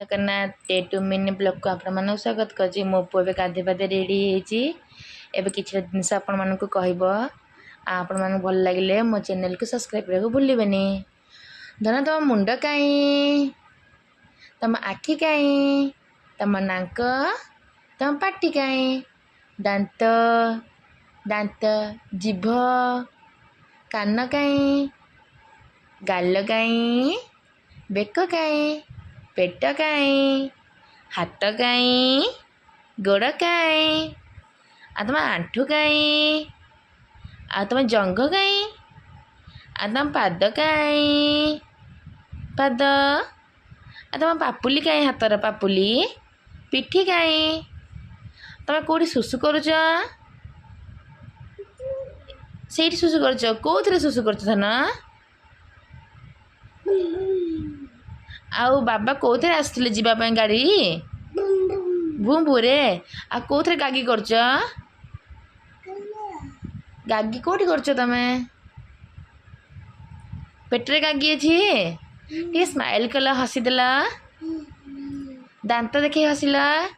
Jagannath tattoo mini blog को आपण मानक स्वागत करछि। मो पुओ बे गाधे पाधे रेडी हेछि। एबे किछि जिनस आपण मानक कहइबो आपण मानक भल लागिले मो चैनल को सब्सक्राइब करबो भूलिबेनी। धन तम मुंड काई, तम आखि काई, तम नाक, तम पाटी काई, दांत दांत जीभ, कान काई, गाल काई, बेक काई, पेट काई, हाथ काई, गोड़ काई, तुम आंठू काई, तुम जंघ काई, तुम पाद काई, पाद, तुम पापुली काई, हाथर पापुली, पिठी काई, तुम कौटी सुसु करुच, से सुसु करुच, कौन सुसु करुच धन, आउ बाबा कौथे आसले जीवाई गाड़ी भूरे आ कौथे गागी करछ, गागी कौटी करछ तमे पेटरे गागी अच्छी स्माइल कला हसी देला दांत देखी हसिला।